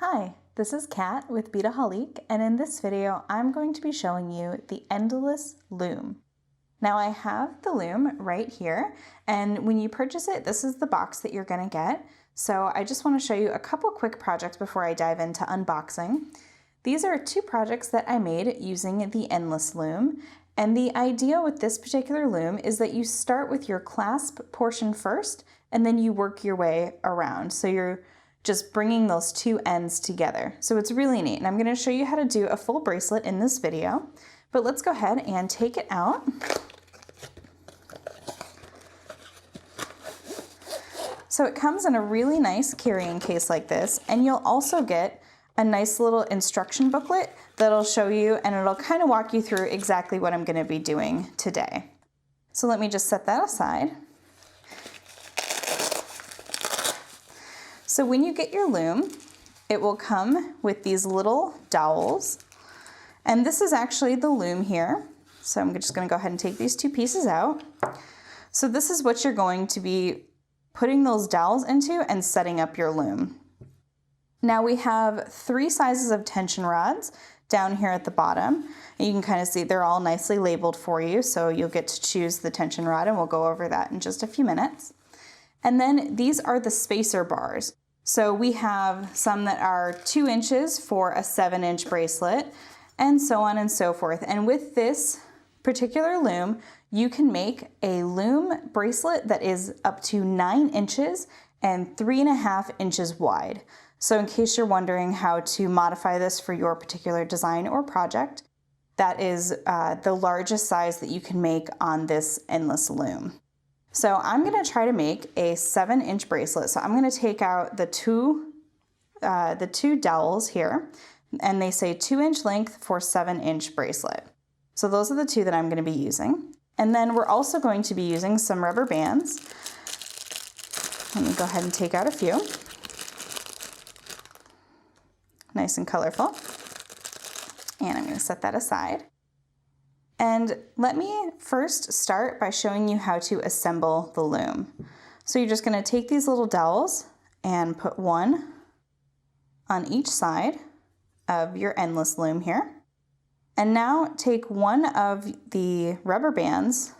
Hi, this is Kat with Beadaholique, and in this video I'm going to be showing you the Endless Loom. Now I have the loom right here, and when you purchase it, this is the box that you're going to get. So I just want to show you a couple quick projects before I dive into unboxing. These are two projects that I made using the Endless Loom, and the idea with this particular loom is that you start with your clasp portion first, and then you work your way around. So you're just bringing those two ends together. So it's really neat, and I'm going to show you how to do a full bracelet in this video. But let's go ahead and take it out. So it comes in a really nice carrying case like this, and you'll also get a nice little instruction booklet that'll show you, and it'll kind of walk you through exactly what I'm going to be doing today. So let me just set that aside. So when you get your loom, it will come with these little dowels, and this is actually the loom here. So I'm just going to go ahead and take these two pieces out. So this is what you're going to be putting those dowels into and setting up your loom. Now we have 3 sizes of tension rods down here at the bottom, and you can kind of see they're all nicely labeled for you, so you'll get to choose the tension rod, and we'll go over that in just a few minutes. And then these are the spacer bars. So we have some that are 2 inches for a 7-inch bracelet, and so on and so forth. And with this particular loom, you can make a loom bracelet that is up to 9 inches and 3.5 inches wide. So in case you're wondering how to modify this for your particular design or project, that is the largest size that you can make on this Endless Loom. So I'm going to try to make a 7-inch bracelet. So I'm going to take out the two dowels here, and they say 2-inch length for 7-inch bracelet. So those are the 2 that I'm going to be using. And then we're also going to be using some rubber bands. Let me go ahead and take out a few. Nice and colorful. And I'm going to set that aside. And let me first start by showing you how to assemble the loom. So you're just going to take these little dowels and put one on each side of your Endless Loom here. And now take one of the rubber bands,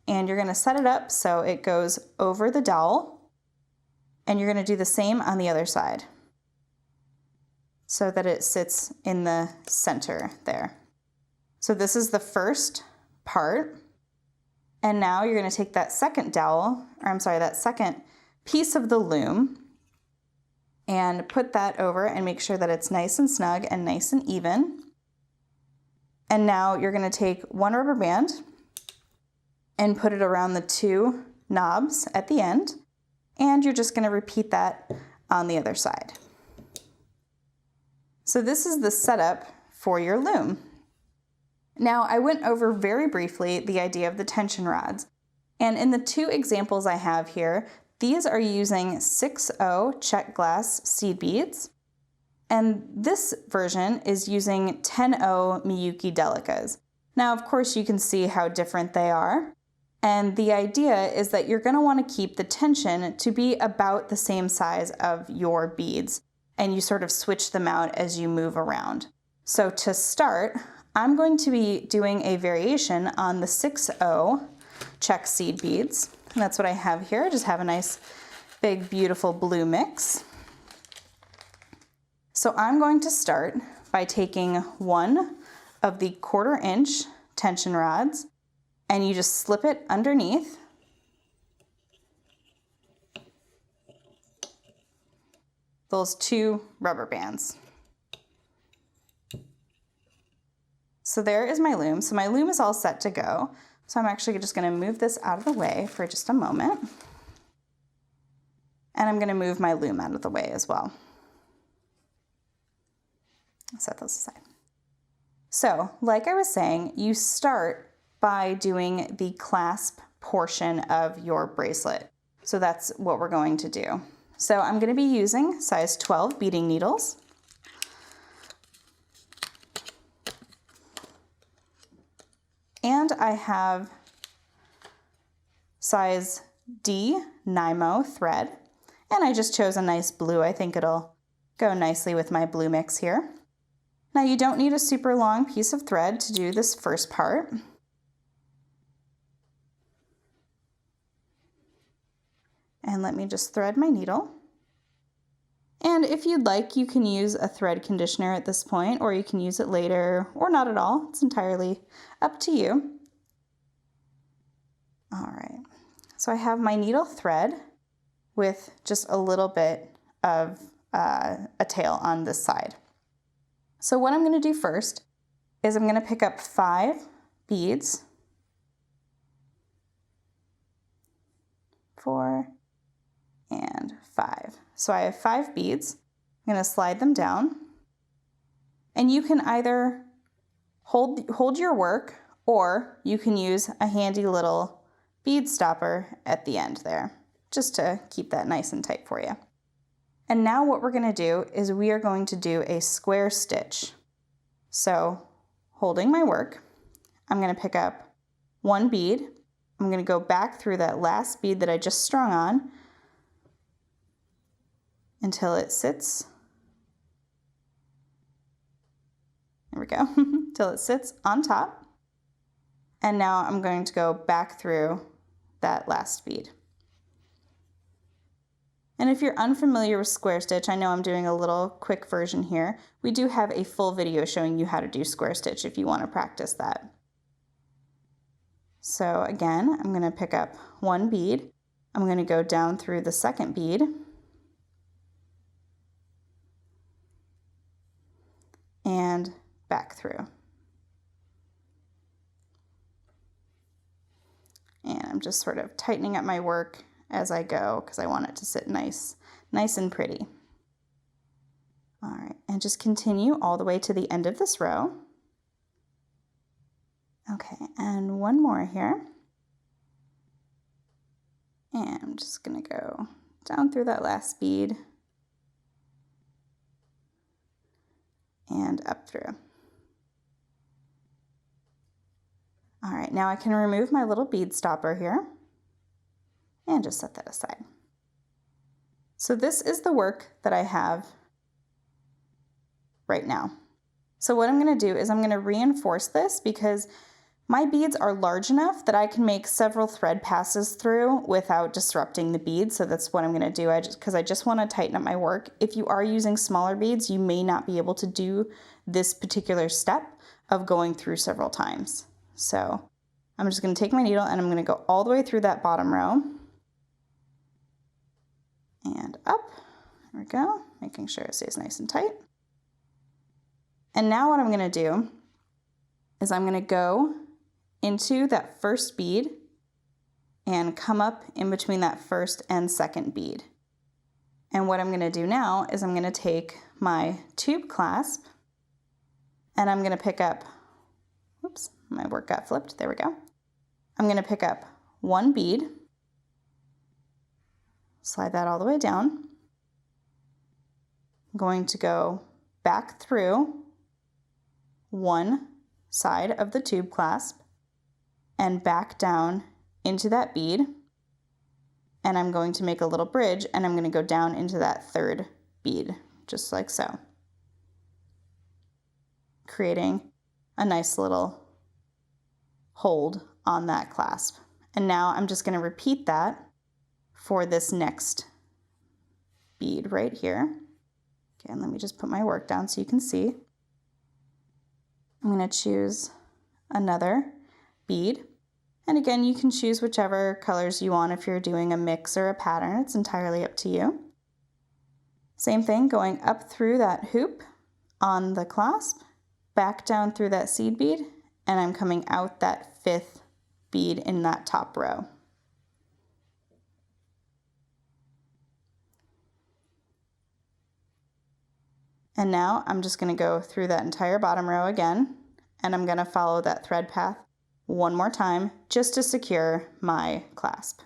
and you're going to set it up so it goes over the dowel, and you're going to do the same on the other side so that it sits in the center there. So this is the first part, and now you're going to take that second dowel, or I'm sorry, that second piece of the loom, and put that over and make sure that it's nice and snug and nice and even. And now you're going to take one rubber band and put it around the 2 knobs at the end, and you're just going to repeat that on the other side. So this is the setup for your loom. Now I went over very briefly the idea of the tension rods, and in the 2 examples I have here, these are using 6/0 Czech glass seed beads, and this version is using 10/0 Miyuki Delicas. Now of course you can see how different they are, and the idea is that you're going to want to keep the tension to be about the same size of your beads, and you sort of switch them out as you move around. So to start, I'm going to be doing a variation on the 6/0 Czech seed beads. And that's what I have here. I just have a nice, big, beautiful blue mix. So I'm going to start by taking one of the 1/4 inch tension rods, and you just slip it underneath. Those 2 rubber bands. So there is my loom. So my loom is all set to go. So I'm actually just going to move this out of the way for just a moment. And I'm going to move my loom out of the way as well. I'll set those aside. So like I was saying, you start by doing the clasp portion of your bracelet. So that's what we're going to do. So I'm going to be using size 12 beading needles. And I have size D NYMO thread, and I just chose a nice blue. I think it'll go nicely with my blue mix here. Now you don't need a super long piece of thread to do this first part. And let me just thread my needle. And if you'd like, you can use a thread conditioner at this point, or you can use it later, or not at all. It's entirely up to you. All right, so I have my needle thread with just a little bit of a tail on this side. So what I'm gonna do first is I'm gonna pick up 5 beads, 4, and 5. So I have 5 beads. I'm going to slide them down. And you can either hold your work, or you can use a handy little bead stopper at the end there, just to keep that nice and tight for you. And now what we're going to do is we are going to do a square stitch. So holding my work, I'm going to pick up 1 bead. I'm going to go back through that last bead that I just strung on until it sits, there we go, until it sits on top. And now I'm going to go back through that last bead. And if you're unfamiliar with square stitch, I know I'm doing a little quick version here. We do have a full video showing you how to do square stitch if you want to practice that. So again, I'm going to pick up 1 bead. I'm going to go down through the second bead. And back through. And I'm just sort of tightening up my work as I go because I want it to sit nice and pretty. All right, and just continue all the way to the end of this row. Okay, and 1 more here. And I'm just gonna go down through that last bead and up through. All right, now I can remove my little bead stopper here and just set that aside. So this is the work that I have right now. So what I'm gonna do is I'm gonna reinforce this because my beads are large enough that I can make several thread passes through without disrupting the beads. So that's what I'm gonna do, because I just wanna tighten up my work. If you are using smaller beads, you may not be able to do this particular step of going through several times. So I'm just gonna take my needle and I'm gonna go all the way through that bottom row and up, there we go, making sure it stays nice and tight. And now what I'm gonna do is I'm gonna go into that first bead and come up in between that first and second bead. And what I'm gonna do now is I'm gonna take my tube clasp and I'm gonna pick up, oops, my work got flipped, there we go. I'm gonna pick up 1 bead, slide that all the way down. I'm going to go back through one side of the tube clasp and back down into that bead. And I'm going to make a little bridge and I'm going to go down into that third bead, just like so, creating a nice little hold on that clasp. And now I'm just going to repeat that for this next bead right here. Again, let me just put my work down so you can see. I'm going to choose another bead. And again, you can choose whichever colors you want if you're doing a mix or a pattern. It's entirely up to you. Same thing, going up through that hoop on the clasp, back down through that seed bead, and I'm coming out that 5th bead in that top row. And now I'm just going to go through that entire bottom row again, and I'm going to follow that thread path one more time just to secure my clasp.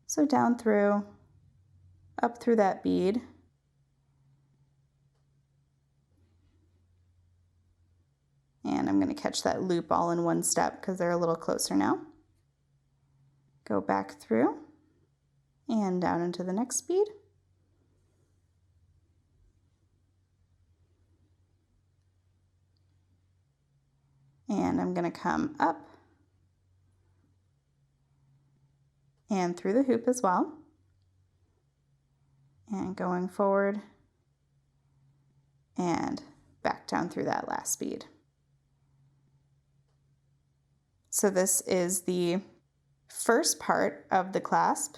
So down through, up through that bead, and I'm going to catch that loop all in one step because they're a little closer now. Go back through and down into the next bead. And I'm going to come up and through the hoop as well. And going forward and back down through that last bead. So this is the first part of the clasp.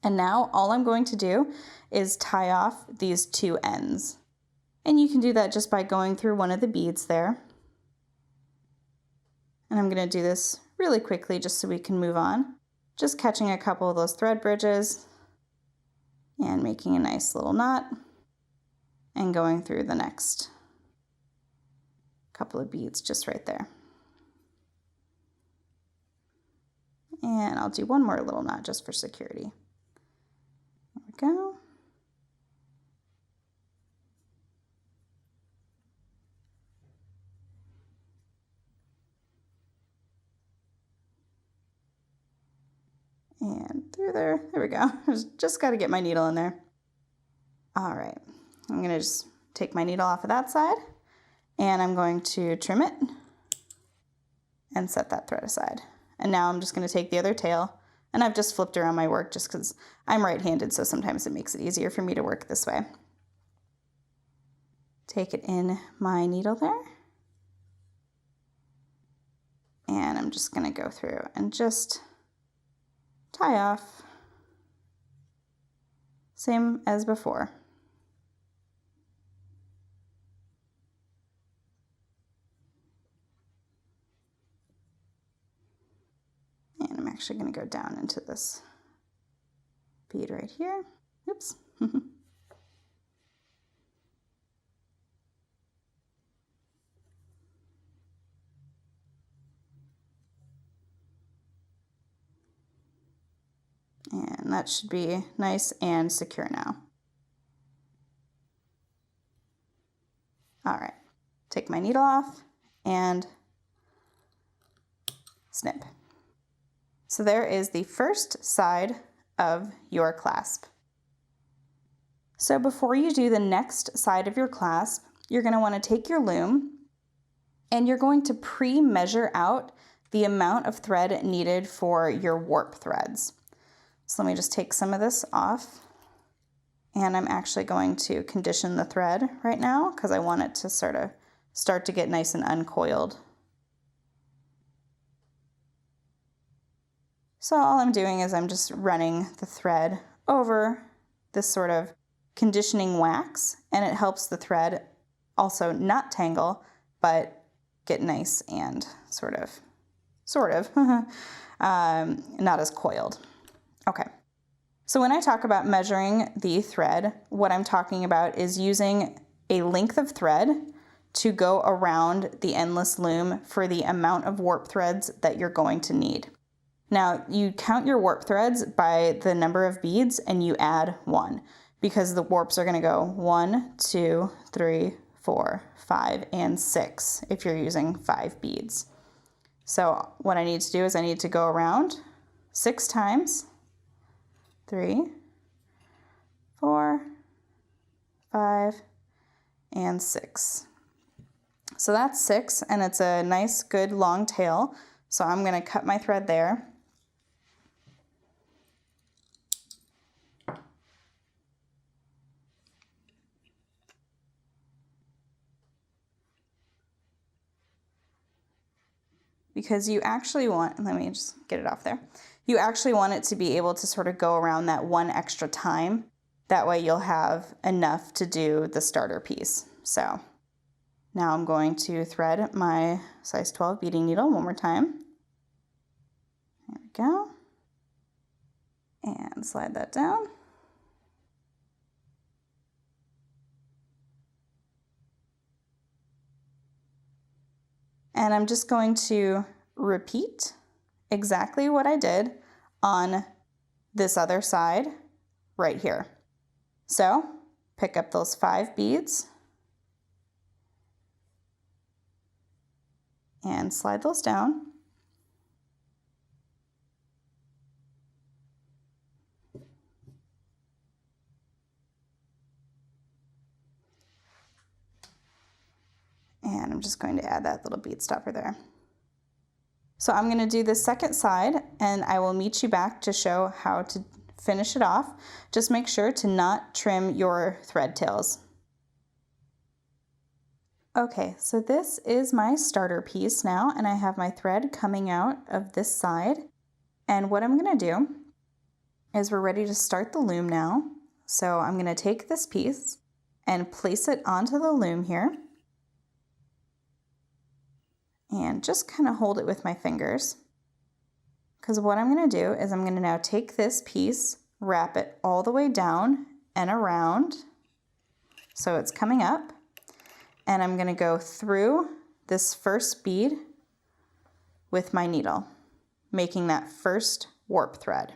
And now all I'm going to do is tie off these two ends. And you can do that just by going through one of the beads there. And I'm going to do this really quickly just so we can move on. Just catching a couple of those thread bridges and making a nice little knot and going through the next couple of beads just right there. And I'll do one more little knot just for security. There we go. And through there, there we go. Just got to get my needle in there. All right, I'm gonna just take my needle off of that side and I'm going to trim it and set that thread aside. And now I'm just gonna take the other tail, and I've just flipped around my work just because I'm right-handed, so sometimes it makes it easier for me to work this way. Take it in my needle there. And I'm just gonna go through and just tie off, same as before. And I'm actually going to go down into this bead right here. Oops. And that should be nice and secure now. All right, take my needle off and snip. So there is the first side of your clasp. So before you do the next side of your clasp, you're going to want to take your loom and you're going to pre-measure out the amount of thread needed for your warp threads. So let me just take some of this off, and I'm actually going to condition the thread right now because I want it to sort of start to get nice and uncoiled. So all I'm doing is I'm just running the thread over this sort of conditioning wax, and it helps the thread also not tangle, but get nice and sort of not as coiled. Okay. So when I talk about measuring the thread, what I'm talking about is using a length of thread to go around the endless loom for the amount of warp threads that you're going to need. Now, you count your warp threads by the number of beads and you add 1, because the warps are going to go 1, 2, 3, 4, 5, and 6 if you're using 5 beads. So what I need to do is I need to go around 6 times, 3, 4, 5, and 6. So that's 6, and it's a nice, good long tail. So I'm going to cut my thread there. Because you actually want, let me just get it off there. You actually want it to be able to sort of go around that 1 extra time. That way you'll have enough to do the starter piece. So now I'm going to thread my size 12 beading needle one more time. There we go. And slide that down. And I'm just going to repeat exactly what I did on this other side right here. So pick up those 5 beads and slide those down. And I'm just going to add that little bead stopper there. So I'm going to do the second side and I will meet you back to show how to finish it off. Just make sure to not trim your thread tails. Okay, so this is my starter piece now, and I have my thread coming out of this side. And what I'm going to do is we're ready to start the loom now. So I'm going to take this piece and place it onto the loom here. And just kind of hold it with my fingers. Because what I'm going to do is I'm going to now take this piece, wrap it all the way down and around. So it's coming up. And I'm going to go through this first bead with my needle, making that first warp thread.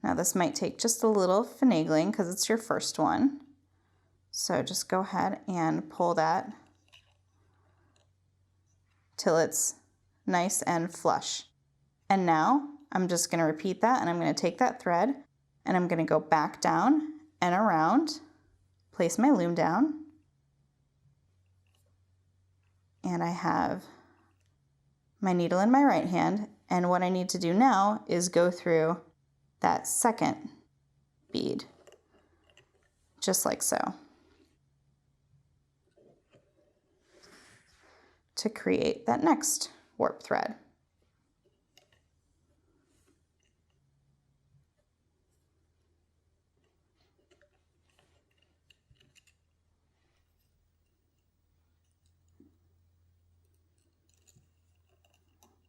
Now this might take just a little finagling because it's your first one. So just go ahead and pull that till it's nice and flush. And now I'm just going to repeat that, and I'm going to take that thread and I'm going to go back down and around, place my loom down, and I have my needle in my right hand, and what I need to do now is go through that second bead, just like so, to create that next warp thread.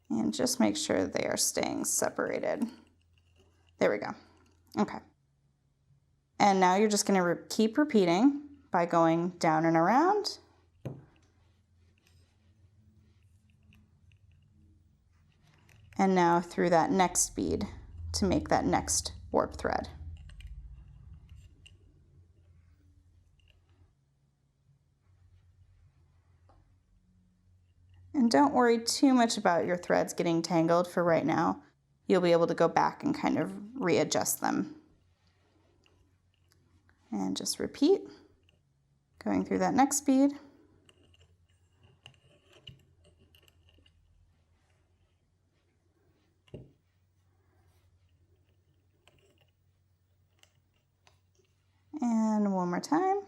And just make sure they are staying separated. There we go. Okay. And now you're just going to keep repeating by going down and around. And now through that next bead to make that next warp thread. And don't worry too much about your threads getting tangled for right now. You'll be able to go back and kind of readjust them. And just repeat, going through that next bead. And one more time.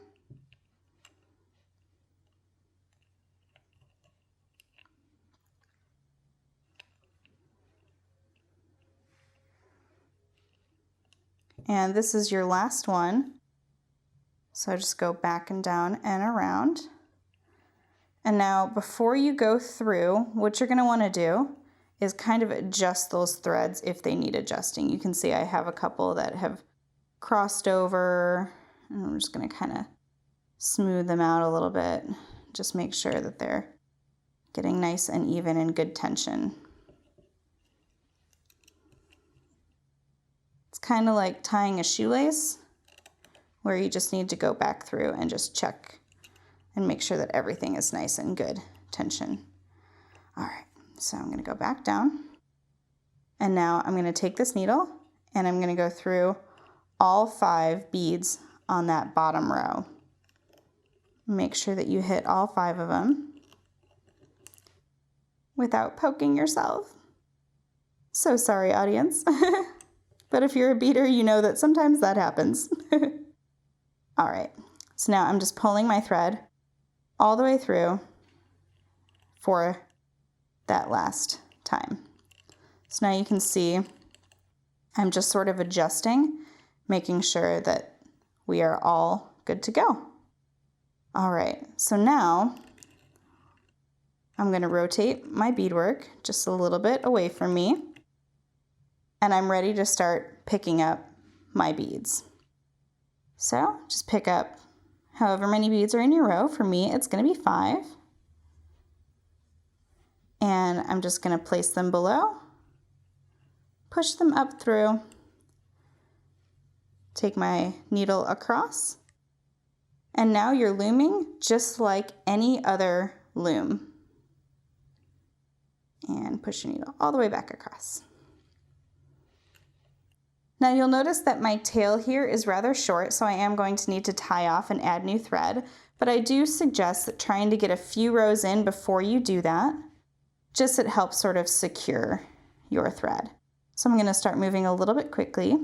And this is your last one. So just go back and down and around. And now before you go through, what you're going to want to do is kind of adjust those threads if they need adjusting. You can see I have a couple that have crossed over, and I'm just going to kind of smooth them out a little bit. Just make sure that they're getting nice and even and good tension. It's kind of like tying a shoelace, where you just need to go back through and just check and make sure that everything is nice and good tension. All right, so I'm going to go back down, and now I'm going to take this needle and I'm going to go through all 5 beads on that bottom row. Make sure that you hit all 5 of them without poking yourself. So sorry, audience. But if you're a beader, you know that sometimes that happens. All right, so now I'm just pulling my thread all the way through for that last time. So now you can see I'm just sort of adjusting, making sure that we are all good to go. All right, so now I'm going to rotate my beadwork just a little bit away from me, and I'm ready to start picking up my beads. So just pick up however many beads are in your row. For me, it's going to be 5. And I'm just going to place them below, push them up through, take my needle across, and now you're looming just like any other loom. And push your needle all the way back across. Now you'll notice that my tail here is rather short, so I am going to need to tie off and add new thread, but I do suggest that trying to get a few rows in before you do that, just it helps sort of secure your thread. So I'm going to start moving a little bit quickly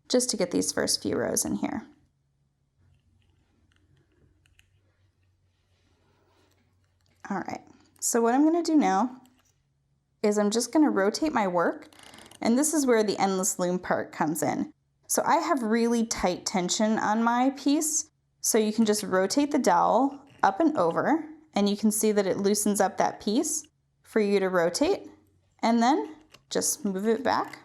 just to get these first few rows in here. All right, so what I'm going to do now is I'm just going to rotate my work, and this is where the endless loom part comes in. So I have really tight tension on my piece, so you can just rotate the dowel up and over, and you can see that it loosens up that piece for you to rotate, and then just move it back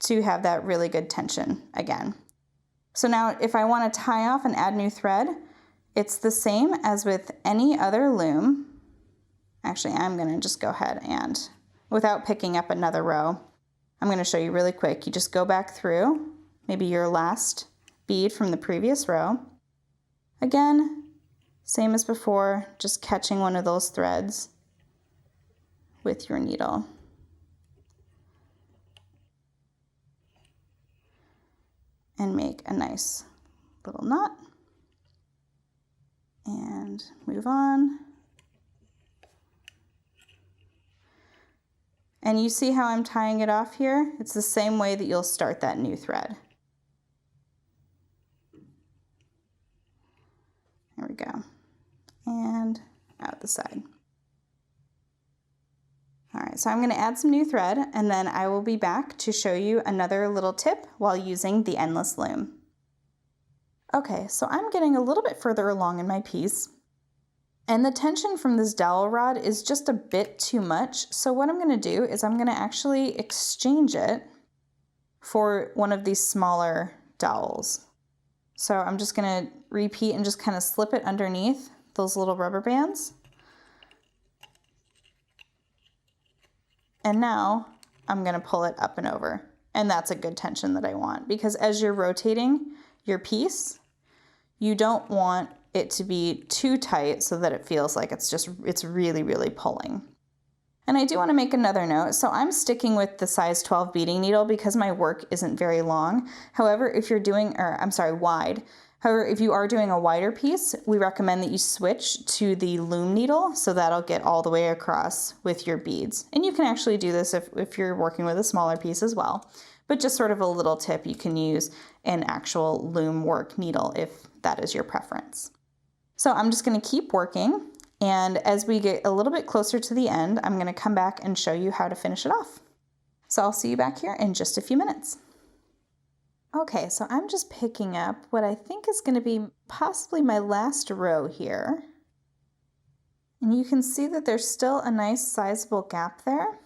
to have that really good tension again. So now if I want to tie off and add new thread, it's the same as with any other loom. Actually, I'm going to just go ahead and, without picking up another row, I'm going to show you really quick. You just go back through maybe your last bead from the previous row. Again, same as before, just catching one of those threads with your needle. And make a nice little knot. And move on. And you see how I'm tying it off here? It's the same way that you'll start that new thread. There we go. And out the side. All right, so I'm going to add some new thread, and then I will be back to show you another little tip while using the endless loom. Okay, so I'm getting a little bit further along in my piece, and the tension from this dowel rod is just a bit too much. So what I'm going to do is I'm going to actually exchange it for one of these smaller dowels. So I'm just going to repeat and just kind of slip it underneath those little rubber bands. And now I'm going to pull it up and over. And that's a good tension that I want, because as you're rotating your piece, you don't want it to be too tight so that it feels like it's really, really pulling. And I do want to make another note. So I'm sticking with the size 12 beading needle because my work isn't very long. However, if you're doing, wide. However, if you are doing a wider piece, we recommend that you switch to the loom needle, so that'll get all the way across with your beads. And you can actually do this if you're working with a smaller piece as well. But just sort of a little tip, you can use an actual loom work needle if that is your preference. So I'm just going to keep working, and as we get a little bit closer to the end, I'm going to come back and show you how to finish it off. So I'll see you back here in just a few minutes. Okay, so I'm just picking up what I think is going to be possibly my last row here. And you can see that there's still a nice sizable gap there.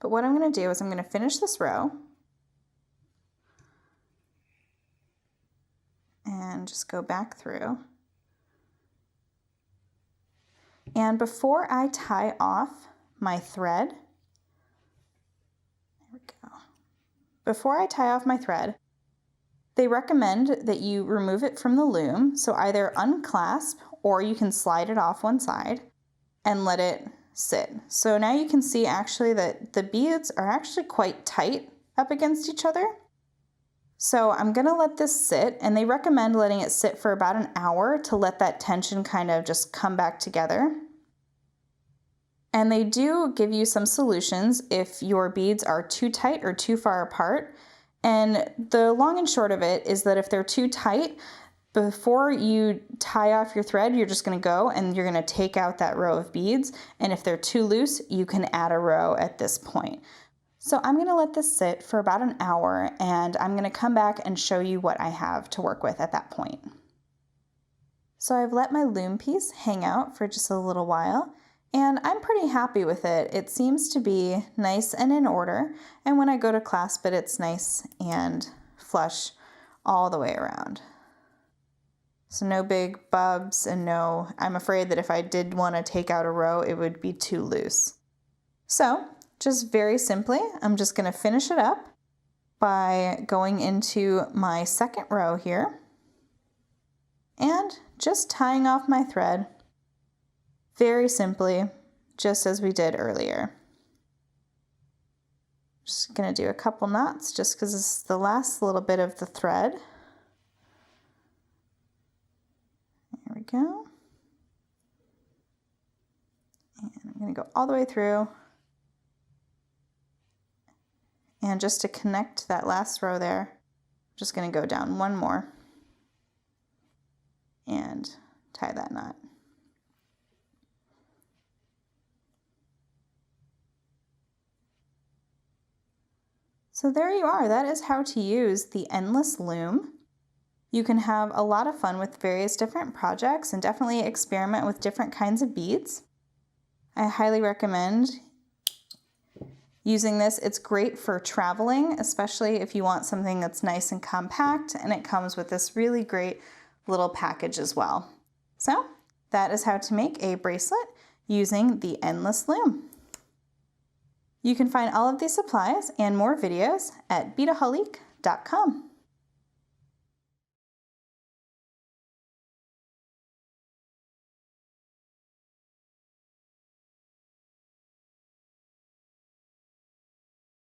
But what I'm going to do is I'm going to finish this row and just go back through. And before I tie off my thread, there we go. Before I tie off my thread, they recommend that you remove it from the loom. So either unclasp, or you can slide it off one side and let it sit. So now you can see actually that the beads are actually quite tight up against each other. So I'm going to let this sit, and they recommend letting it sit for about an hour to let that tension kind of just come back together. And they do give you some solutions if your beads are too tight or too far apart. And the long and short of it is that if they're too tight, before you tie off your thread, you're just going to go and you're going to take out that row of beads. And if they're too loose, you can add a row at this point. So I'm going to let this sit for about an hour, and I'm going to come back and show you what I have to work with at that point. So I've let my loom piece hang out for just a little while, and I'm pretty happy with it. It seems to be nice and in order, and when I go to clasp it, it's nice and flush all the way around. So no big bubs, and no, I'm afraid that if I did want to take out a row, it would be too loose. So just very simply, I'm just going to finish it up by going into my second row here and just tying off my thread very simply, just as we did earlier. Just gonna do a couple knots just because this is the last little bit of the thread. There we go. And I'm gonna go all the way through. And just to connect that last row there, I'm just gonna go down one more and tie that knot. So there you are. That is how to use the Endless Loom. You can have a lot of fun with various different projects and definitely experiment with different kinds of beads. I highly recommend using this. It's great for traveling, especially if you want something that's nice and compact, and it comes with this really great little package as well. So that is how to make a bracelet using the Endless Loom. You can find all of these supplies and more videos at beadaholique.com.